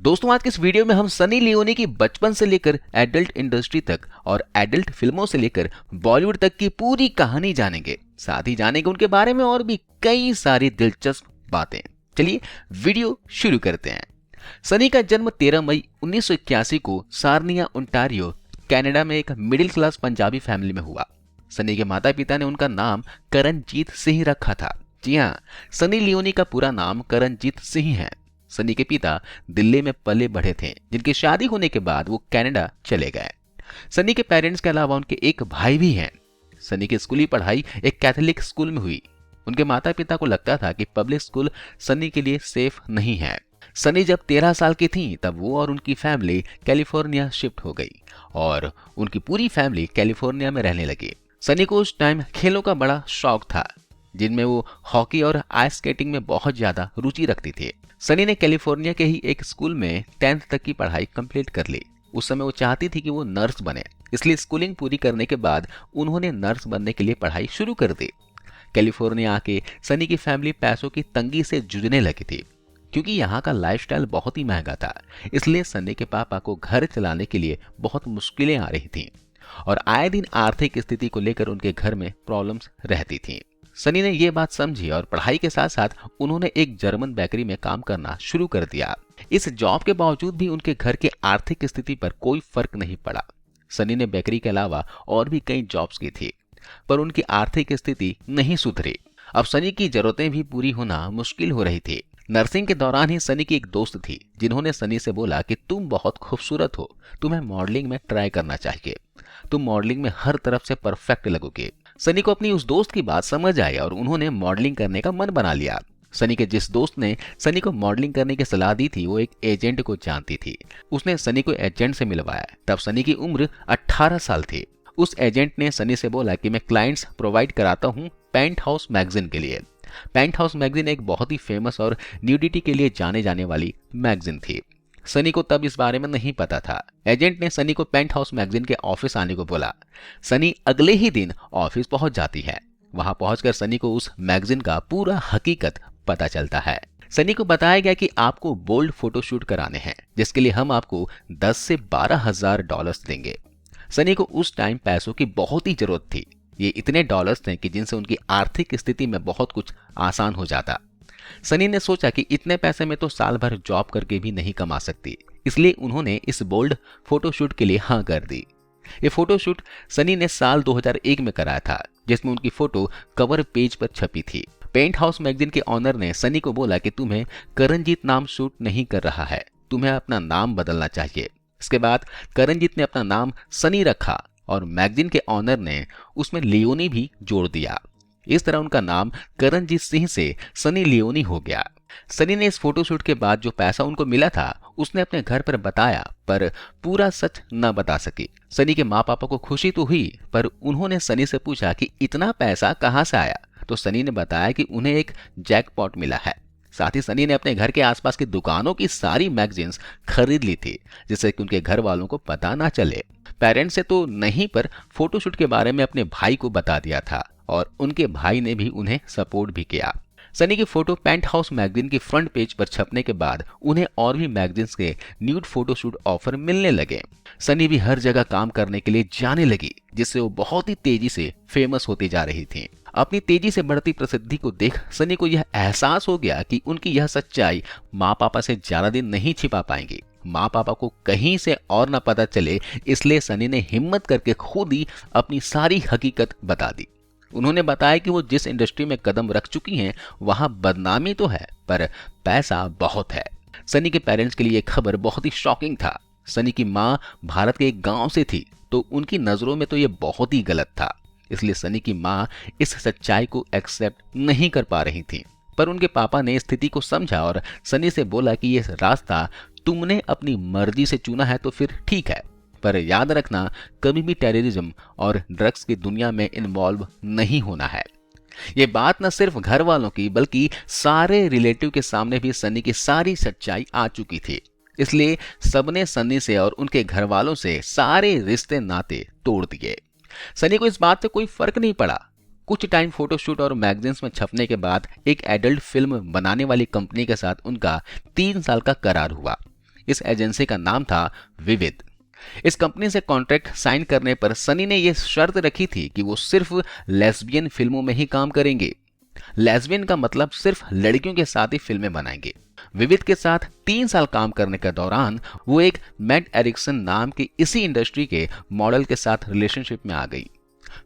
दोस्तों, आज के इस वीडियो में हम सनी लियोनी की बचपन से लेकर एडल्ट इंडस्ट्री तक और एडल्ट फिल्मों से लेकर बॉलीवुड तक की पूरी कहानी जानेंगे। साथ ही जानेंगे उनके बारे में और भी कई सारी दिलचस्प बातें। चलिए वीडियो शुरू करते हैं। सनी का जन्म 13 मई 1981 को सार्निया ओंटारियो कनाडा में एक मिडिल क्लास पंजाबी फैमिली में हुआ। सनी के माता पिता ने उनका नाम करणजीत सिंह रखा था। जी हाँ, सनी लियोनी का पूरा नाम करणजीत सिंह है। सनी के पिता दिल्ली में पले बढ़े थे, जिनकी शादी होने के बाद वो कनाडा चले गए। सनी के पेरेंट्स के अलावा उनके एक भाई भी हैं। सनी की स्कूली पढ़ाई एक कैथोलिक स्कूल में हुई। उनके माता पिता को लगता था कि पब्लिक स्कूल सनी के लिए सेफ नहीं है। सनी जब 13 साल की थी तब वो और उनकी फैमिली कैलिफोर्निया शिफ्ट हो गई और उनकी पूरी फैमिली कैलिफोर्निया में रहने लगी। सनी को उस टाइम खेलों का बड़ा शौक था, जिनमें वो हॉकी और आइस स्केटिंग में बहुत ज्यादा रुचि रखती थी। सनी ने कैलिफोर्निया के ही एक स्कूल में 10th तक की पढ़ाई कंप्लीट कर ली। उस समय वो चाहती थी कि वो नर्स बने, इसलिए स्कूलिंग पूरी करने के बाद उन्होंने नर्स बनने के लिए पढ़ाई शुरू कर दी। कैलिफोर्निया आके सनी की फैमिली पैसों की तंगी से जूझने लगी थी, क्योंकि यहाँ का लाइफस्टाइल बहुत ही महंगा था। इसलिए सनी के पापा को घर चलाने के लिए बहुत मुश्किलें आ रही थीं और आए दिन आर्थिक स्थिति को लेकर उनके घर में प्रॉब्लम्स रहती थीं। सनी ने ये बात समझी और पढ़ाई के साथ साथ उन्होंने एक जर्मन बेकरी में काम करना शुरू कर दिया। इस जॉब के बावजूद भी उनके घर के आर्थिक स्थिति पर कोई फर्क नहीं पड़ा। सनी ने बेकरी के अलावा और भी कई जॉब्स की थी, पर उनकी आर्थिक स्थिति नहीं सुधरी। अब सनी की जरूरतें भी पूरी होना मुश्किल हो रही थी। नर्सिंग के दौरान ही सनी की एक दोस्त थी, जिन्होंने सनी से बोला कि तुम बहुत खूबसूरत हो, तुम्हें मॉडलिंग में ट्राई करना चाहिए, तुम मॉडलिंग में हर तरफ से परफेक्ट लगोगे। सनी को अपनी उस दोस्त की बात समझ आई और उन्होंने मॉडलिंग करने का मन बना लिया। सनी के जिस दोस्त ने सनी को मॉडलिंग करने की सलाह दी थी, वो एक एजेंट को जानती थी। उसने सनी को एजेंट से मिलवाया। तब सनी की उम्र 18 साल थी। उस एजेंट ने सनी से बोला कि मैं क्लाइंट्स प्रोवाइड कराता हूँ पेंट हाउस मैगजीन के लिए। पेंट हाउस मैगजीन एक बहुत ही फेमस और न्यूडिटी के लिए जाने जाने वाली मैगजीन थी। सनी को तब इस बारे में नहीं पता था। एजेंट ने सनी को पेंट हाउस मैगजीन के ऑफिस आने को बोला। सनी अगले ही दिन ऑफिस पहुंच जाती है। वहां पहुंचकर सनी को उस मैगजीन का पूरा हकीकत पता चलता है। सनी को बताया गया कि आपको बोल्ड फोटोशूट कराने हैं, जिसके लिए हम आपको 10 से 12 हजार डॉलर्स देंगे। सनी को उस टाइम पैसों की बहुत ही जरूरत थी। ये इतने डॉलर्स थे कि जिनसे उनकी आर्थिक स्थिति में बहुत कुछ आसान हो जाता। सनी ने सोचा कि इतने पैसे में तो साल भर जॉब करके भी नहीं कमा सकती, इसलिए उन्होंने इस बोल्ड फोटोशूट के लिए हाँ कर दी। ये फोटोशूट सनी ने साल 2001 में कराया था, जिसमें उनकी फोटो कवर पेज पर छपी थी। पेंट हाउस मैगजीन के ऑनर ने सनी को बोला कि तुम्हें करणजीत नाम शूट नहीं कर रहा है, तुम्हें अपना नाम बदलना चाहिए। इसके बाद करणजीत ने अपना नाम सनी रखा और मैगजीन के ऑनर ने उसमें लियोनी भी जोड़ दिया। इस तरह उनका नाम करणजीत सिंह से सनी लियोनी हो गया। सनी ने इस फोटोशूट के बाद जो पैसा उनको मिला था, उसने अपने घर पर बताया, पर पूरा सच न बता सकी। सनी के माँ पापा को खुशी तो हुई, पर उन्होंने सनी से पूछा कि इतना पैसा कहाँ से आया। तो सनी ने बताया कि उन्हें एक जैकपॉट मिला है। साथ ही सनी ने अपने घर के आसपास की दुकानों की सारी मैगजीन्स खरीद ली थी, जिससे कि उनके घर वालों को पता ना चले। पेरेंट्स से तो नहीं, पर फोटोशूट के बारे में अपने भाई को बता दिया था और उनके भाई ने भी उन्हें सपोर्ट भी किया। सनी की फोटो पेंट हाउस मैगजीन की फ्रंट पेज पर छपने के बाद उन्हें और भी मैगजीन्स के न्यूड फोटोशूट ऑफर मिलने लगे। सनी भी हर जगह काम करने के लिए जाने लगी, जिससे वो बहुत ही तेजी से फेमस होती जा रही थी। अपनी तेजी से बढ़ती प्रसिद्धि को देख सनी को यह एहसास हो गया कि उनकी यह सच्चाई माँ पापा से ज्यादा दिन नहीं छिपा पाएंगी। माँ पापा को कहीं से और न पता चले, इसलिए सनी ने हिम्मत करके खुद ही अपनी सारी हकीकत बता दी। उन्होंने बताया कि वो जिस इंडस्ट्री में कदम रख चुकी हैं, वहां बदनामी तो है, पर पैसा बहुत है। सनी के पेरेंट्स के लिए यह खबर बहुत ही शॉकिंग था। सनी की माँ भारत के एक गांव से थी, तो उनकी नजरों में तो ये बहुत ही गलत था। इसलिए सनी की माँ इस सच्चाई को एक्सेप्ट नहीं कर पा रही थी। पर उनके पापा ने स्थिति को समझा और सनी से बोला कि ये रास्ता तुमने अपनी मर्जी से चुना है तो फिर ठीक है, पर याद रखना कभी भी टेररिज्म और ड्रग्स की दुनिया में इन्वॉल्व नहीं होना है। ये बात न सिर्फ घर वालों की, बल्कि सारे रिलेटिव के सामने भी सनी की सारी सच्चाई आ चुकी थी। इसलिए सबने सनी से और उनके घर वालों से सारे रिश्ते नाते तोड़ दिए। सनी को इस बात से कोई फर्क नहीं पड़ा। कुछ टाइम फोटोशूट और मैगजीन्स में छपने के बाद एक एडल्ट फिल्म बनाने वाली कंपनी के साथ उनका 3 साल का करार हुआ। इस एजेंसी का नाम था विविध। इस कंपनी से कॉन्ट्रैक्ट साइन करने पर सनी ने यह शर्त रखी थी कि वो सिर्फ लेस्बियन फिल्मों में ही काम करेंगे। लेस्बियन का मतलब सिर्फ लड़कियों के साथ ही फिल्में बनाएंगे। विविध के साथ 3 साल काम करने के दौरान वो एक मैट एरिक्सन नाम के इसी इंडस्ट्री के मॉडल के साथ रिलेशनशिप में आ गई।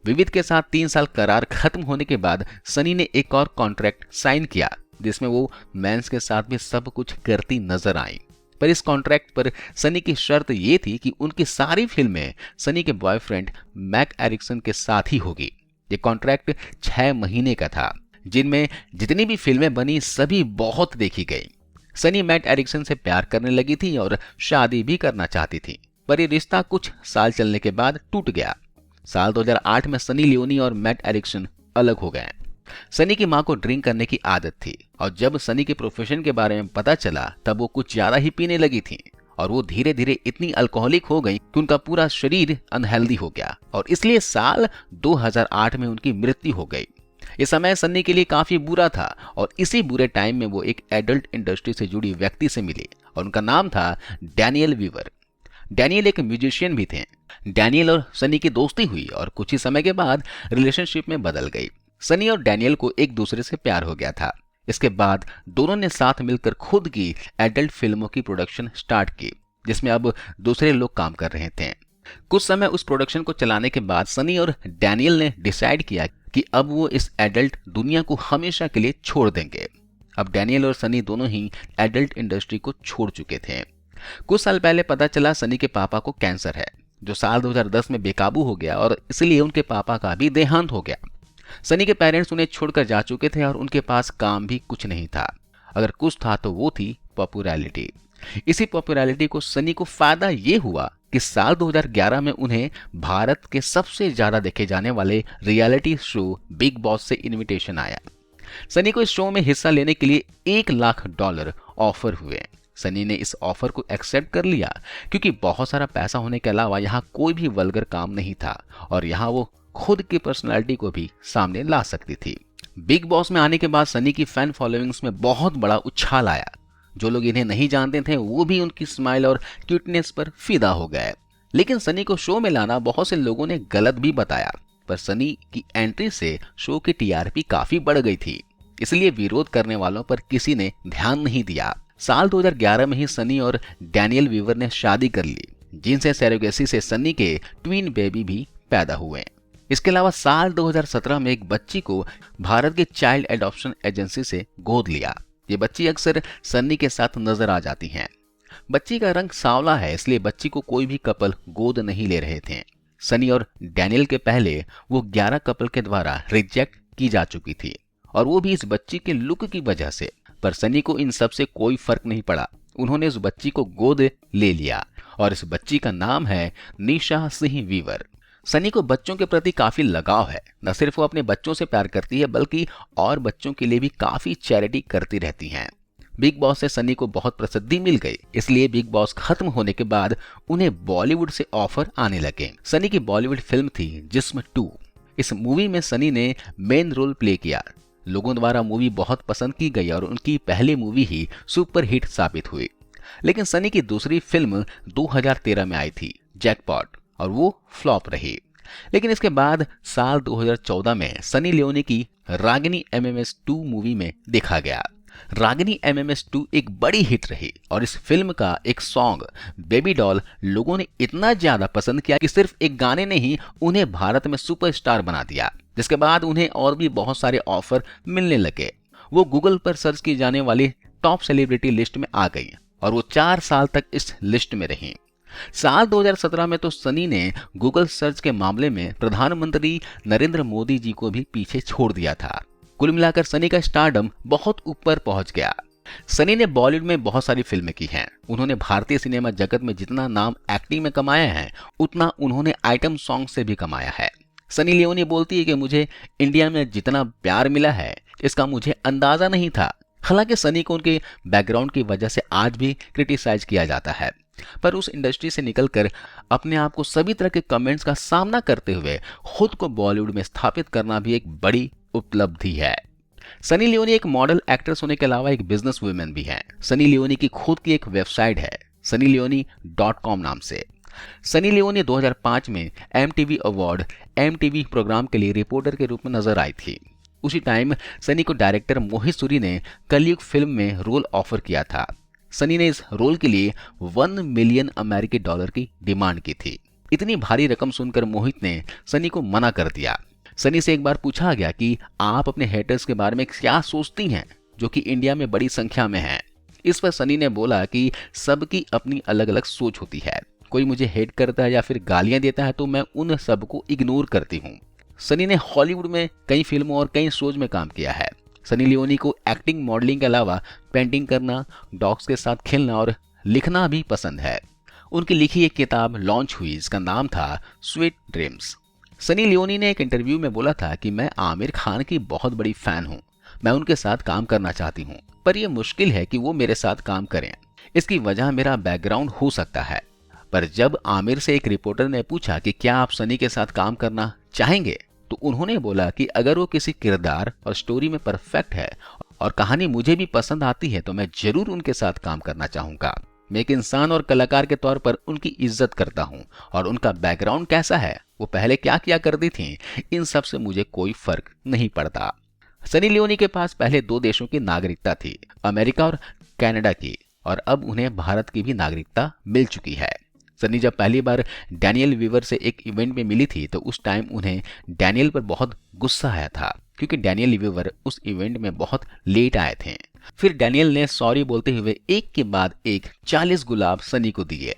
विविध के साथ 3 साल करार खत्म होने के बाद सनी ने एक और कॉन्ट्रैक्ट साइन किया जिसमें वो मेंस के साथ भी सब कुछ करती नजर आई। पर इस कॉन्ट्रैक्ट पर सनी की शर्त ये थी कि उनकी सारी फिल्में सनी के बॉयफ्रेंड मैक एरिक्सन के साथ ही होगी। ये कॉन्ट्रैक्ट 6 महीने का था, जिनमें जितनी भी फिल्में बनी सभी बहुत देखी गई। सनी मैट एरिक्सन से प्यार करने लगी थी और शादी भी करना चाहती थी, पर ये रिश्ता कुछ साल चलने के बाद टूट गया। साल 2008 में सनी लियोनी और मैट एरिक्सन अलग हो गए। सनी की मां को ड्रिंक करने की आदत थी और जब सनी के प्रोफेशन के बारे में पता चला तब वो कुछ ज्यादा ही पीने लगी थी और वो धीरे धीरे इतनी अल्कोहलिक हो गई कि उनका पूरा शरीर अनहेल्दी हो गया और इसलिए साल 2008 में उनकी मृत्यु हो गई। ये समय सन्नी के लिए काफी बुरा था और इसी बुरे टाइम में वो एक एडल्ट इंडस्ट्री से जुड़ी व्यक्ति से मिली और उनका नाम था डैनियल वीवर। डैनियल एक म्यूजिशियन भी थे। डैनियल और सनी की दोस्ती हुई और कुछ ही समय के बाद रिलेशनशिप में बदल गई। सनी और डैनियल को एक दूसरे से प्यार हो गया था। इसके बाद दोनों ने साथ मिलकर खुद की एडल्ट फिल्मों की प्रोडक्शन स्टार्ट की, जिसमें अब दूसरे लोग काम कर रहे थे। कुछ समय उस प्रोडक्शन को चलाने के बाद सनी और डैनियल ने डिसाइड किया कि अब वो इस एडल्ट दुनिया को हमेशा के लिए छोड़ देंगे। अब डैनियल और सनी दोनों ही एडल्ट इंडस्ट्री को छोड़ चुके थे। कुछ साल पहले पता चला सनी के पापा को कैंसर है, जो साल 2010 में बेकाबू हो गया और इसलिए उनके पापा का भी देहांत हो गया। सनी के पेरेंट्स उन्हें छोड़कर जा चुके थे और उनके पास काम भी कुछ नहीं था। अगर कुछ था तो वो थी पॉपुलैरिटी। इसी पॉपुलैरिटी को सनी को फायदा ये हुआ कि साल 2011 में उन्हें भारत के सबसे ज्यादा देखे जाने वाले रियलिटी शो बिग बॉस से इनविटेशन आया। सनी को इस शो में हिस्सा लेने के लिए $1 लाख ऑफर हुए। सनी ने इस ऑफर को एक्सेप्ट कर लिया क्योंकि बहुत सारा पैसा होने के अलावा यहाँ कोई भी वल्गर काम नहीं था और यहाँ वो खुद की पर्सनालिटी को भी सामने ला सकती थी। बिग बॉस में आने के बाद सनी की फैन फॉलोइंग्स में बहुत बड़ा उछाल आया। जो लोग इन्हें नहीं जानते थे वो भी उनकी स्माइल और क्यूटनेस पर फिदा हो गए। लेकिन सनी को शो में लाना बहुत से लोगों ने गलत भी बताया, पर सनी की एंट्री से शो की टीआरपी काफी बढ़ गई थी, इसलिए विरोध करने वालों पर किसी ने ध्यान नहीं दिया। साल 2011 में ही सनी और डैनियल वीवर ने शादी कर ली, जिनसे सरोगेसी से सनी के ट्विन बेबी भी पैदा हुए। इसके अलावा साल 2017 में एक बच्ची को भारत के चाइल्ड एडॉप्शन एजेंसी से गोद लिया। ये बच्ची अक्सर सन्नी के साथ नजर आ जाती हैं। बच्ची का रंग सांवला है, इसलिए बच्ची को कोई भी कपल गोद नहीं ले रहे थे। सनी और डैनियल के पहले वो 11 कपल के द्वारा रिजेक्ट की जा चुकी थी और वो भी इस बच्ची के लुक की वजह से। पर सनी को इन सब से कोई फर्क नहीं पड़ा। उन्होंने उस बच्ची को गोद ले लिया और इस बच्ची का नाम है निशा सिंह वीवर। सनी को बच्चों के प्रति काफी लगाव है। न सिर्फ वो अपने बच्चों से प्यार करती है बल्कि और बच्चों के लिए भी काफी चैरिटी करती रहती हैं। बिग बॉस से सनी को बहुत प्रसिद्धि मिल गई, इसलिए बिग बॉस खत्म होने के बाद उन्हें बॉलीवुड से ऑफर आने लगे। सनी की बॉलीवुड फिल्म थी जिस्म 2। इस मूवी में सनी ने मेन रोल प्ले किया। लोगों द्वारा मूवी बहुत पसंद की गई और उनकी पहली मूवी ही सुपर हिट साबित हुई। लेकिन सनी की दूसरी फिल्म 2013 में आई थी, जैकपॉट, और वो फ्लॉप रही। लेकिन इसके बाद साल 2014 में सनी लियोनी की रागिनी MMS 2 मूवी में देखा गया। रागिनी MMS 2 एक बड़ी हिट रही और इस फिल्म का एक सॉन्ग बेबी डॉल लोगों ने इतना ज्यादा पसंद किया कि सिर्फ एक गाने ने ही उन्हें भारत में सुपरस्टार बना दिया, जिसके बाद उन्हें और भी बहुत सारे ऑफर मिलने लगे। वो गूगल पर सर्च की जाने वाली टॉप सेलिब्रिटी लिस्ट में आ गई और वो 4 साल तक इस लिस्ट में रही। साल 2017 में तो सनी ने गूगल सर्च के मामले में प्रधानमंत्री नरेंद्र मोदी जी को भी पीछे छोड़ दिया था। कुल मिलाकर सनी का स्टारडम बहुत ऊपर पहुंच गया। सनी ने बॉलीवुड में बहुत सारी फिल्में की हैं। उन्होंने भारतीय सिनेमा जगत में जितना नाम एक्टिंग में कमाया है उतना उन्होंने आइटम सॉन्ग से भी कमाया है। सनी लियोनी बोलती है कि मुझे इंडिया में जितना प्यार मिला है इसका मुझे अंदाजा नहीं था। हालांकि सनी को उनके बैकग्राउंड की वजह से आज भी क्रिटिसाइज किया जाता है, पर उस इंडस्ट्री से निकलकर अपने आप को सभी तरह के कमेंट्स का सामना करते हुए खुद को बॉलीवुड में स्थापित करना भी एक बड़ी उपलब्धि है। सनी लियोनी एक मॉडल एक्ट्रेस होने के अलावा एक बिजनेस वुमेन भी है। सनी लियोनी की खुद की एक वेबसाइट है, sunnyleone.com नाम से। सनी लियोनी 2005 में MTV अवार्ड MTV प्रोग्राम के लिए रिपोर्टर के रूप में नजर आई थी। उसी टाइम सनी को डायरेक्टर मोहित सूरी ने कलयुग फिल्म में रोल ऑफर किया था। सनी ने इस रोल के लिए 1 मिलियन अमेरिकी डॉलर की डिमांड की थी। इतनी भारी रकम सुनकर मोहित ने सनी को मना कर दिया। सनी से एक बार पूछा गया कि आप अपने हेटर्स के बारे में क्या सोचती हैं, जो कि इंडिया में बड़ी संख्या में हैं। इस पर सनी ने बोला कि सबकी अपनी अलग अलग सोच होती है, कोई मुझे हेट करता है या फिर गालियां देता है तो मैं उन सबको इग्नोर करती हूँ। सनी ने हॉलीवुड में कई फिल्मों और कई शोज में काम किया है। सनी लियोनी को एक्टिंग, मॉडलिंग के अलावा पेंटिंग करना, डॉग्स के साथ खेलना और लिखना भी पसंद है। उनकी लिखी एक किताब लॉन्च हुई, इसका नाम था स्वीट ड्रीम्स। सनी लियोनी ने एक इंटरव्यू में बोला था कि मैं आमिर खान की बहुत बड़ी फैन हूँ, मैं उनके साथ काम करना चाहती हूँ, पर यह मुश्किल है कि वो मेरे साथ काम करें। इसकी वजह मेरा बैकग्राउंड हो सकता है। पर जब आमिर से एक रिपोर्टर ने पूछा कि क्या आप सनी के साथ काम करना चाहेंगे, तो उन्होंने बोला कि अगर वो किसी किरदार और स्टोरी में परफेक्ट है और कहानी मुझे भी पसंद आती है तो मैं जरूर उनके साथ काम करना चाहूंगा। मैं एक इंसान और कलाकार के तौर पर उनकी इज्जत करता हूं और उनका बैकग्राउंड कैसा है, वो पहले क्या किया करती थी, इन सब से मुझे कोई फर्क नहीं पड़ता। सनी लियोनी के पास पहले 2 देशों की नागरिकता थी, अमेरिका और कनाडा की, और अब उन्हें भारत की भी नागरिकता मिल चुकी है। सनी जब पहली बार डैनियल वीवर से एक इवेंट में मिली थी तो उस टाइम उन्हें डैनियल पर बहुत गुस्सा आया था, क्योंकि डैनियल वीवर उस इवेंट में बहुत लेट आए थे। फिर डैनियल ने सॉरी बोलते हुए एक के बाद एक 40 गुलाब सनी को दिए।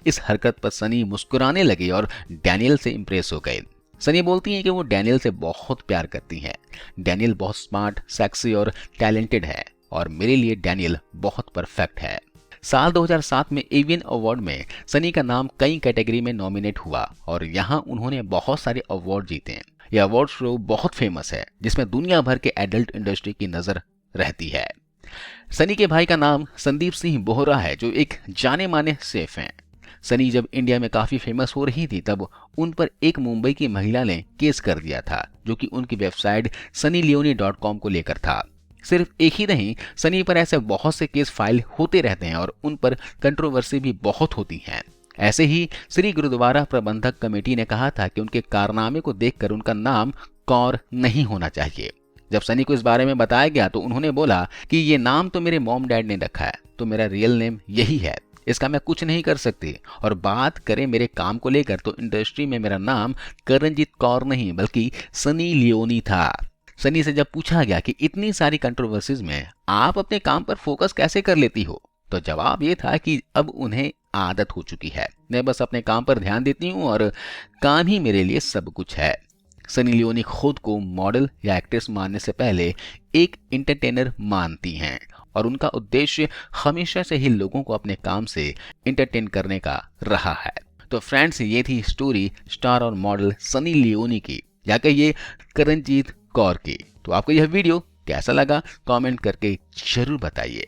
इस हरकत पर सनी मुस्कुराने लगे और डैनियल से इंप्रेस हो गए। सनी बोलती हैं कि वो डैनियल से बहुत प्यार करती हैं। डैनियल बहुत स्मार्ट, सेक्सी और टैलेंटेड है और मेरे लिए डैनियल बहुत परफेक्ट है। साल 2007 में एवियन अवार्ड में सनी का नाम कई कैटेगरी में नॉमिनेट हुआ और यहाँ उन्होंने बहुत सारे अवार्ड जीते। यह अवार्ड शो बहुत फेमस है, जिसमें दुनिया भर के एडल्ट इंडस्ट्री की नजर रहती है। सनी के भाई का नाम संदीप सिंह बोहरा है, जो एक जाने माने शेफ हैं। सनी जब इंडिया में काफी फेमस हो रही थी तब उन पर एक मुंबई की महिला ने केस कर दिया था, जो कि उनकी वेबसाइट sunnyleone.com को लेकर था। सिर्फ एक ही नहीं, सनी पर ऐसे बहुत से केस फाइल होते रहते हैं और उन पर कंट्रोवर्सी भी बहुत होती है। ऐसे ही श्री गुरुद्वारा प्रबंधक कमेटी ने कहा था कि उनके कारनामे को देखकर उनका नाम कौर नहीं होना चाहिए। जब सनी को इस बारे में बताया गया तो उन्होंने बोला कि ये नाम तो मेरे मॉम डैड ने रखा है, तो मेरा रियल नेम यही है, इसका मैं कुछ नहीं कर सकती। और बात करें मेरे काम को लेकर तो इंडस्ट्री में मेरा नाम करणजीत कौर नहीं बल्कि सनी लियोनी था। सनी से जब पूछा गया कि इतनी सारी कंट्रोवर्सीज में आप अपने काम पर फोकस कैसे कर लेती हो, तो जवाब ये था कि अब उन्हें आदत हो चुकी है, मैं बस अपने काम पर ध्यान देती हूँ और काम ही मेरे लिए सब कुछ है। सनी लियोनी खुद को मॉडल या एक्ट्रेस मानने से पहले एक एंटरटेनर मानती हैं और उनका उद्देश्य हमेशा से ही लोगों को अपने काम से एंटरटेन करने का रहा है। तो फ्रेंड्स, ये थी स्टोरी स्टार और मॉडल सनी लियोनी की, या कहिए करणजीत कौर की। तो आपको यह वीडियो कैसा लगा कमेंट करके जरूर बताइए।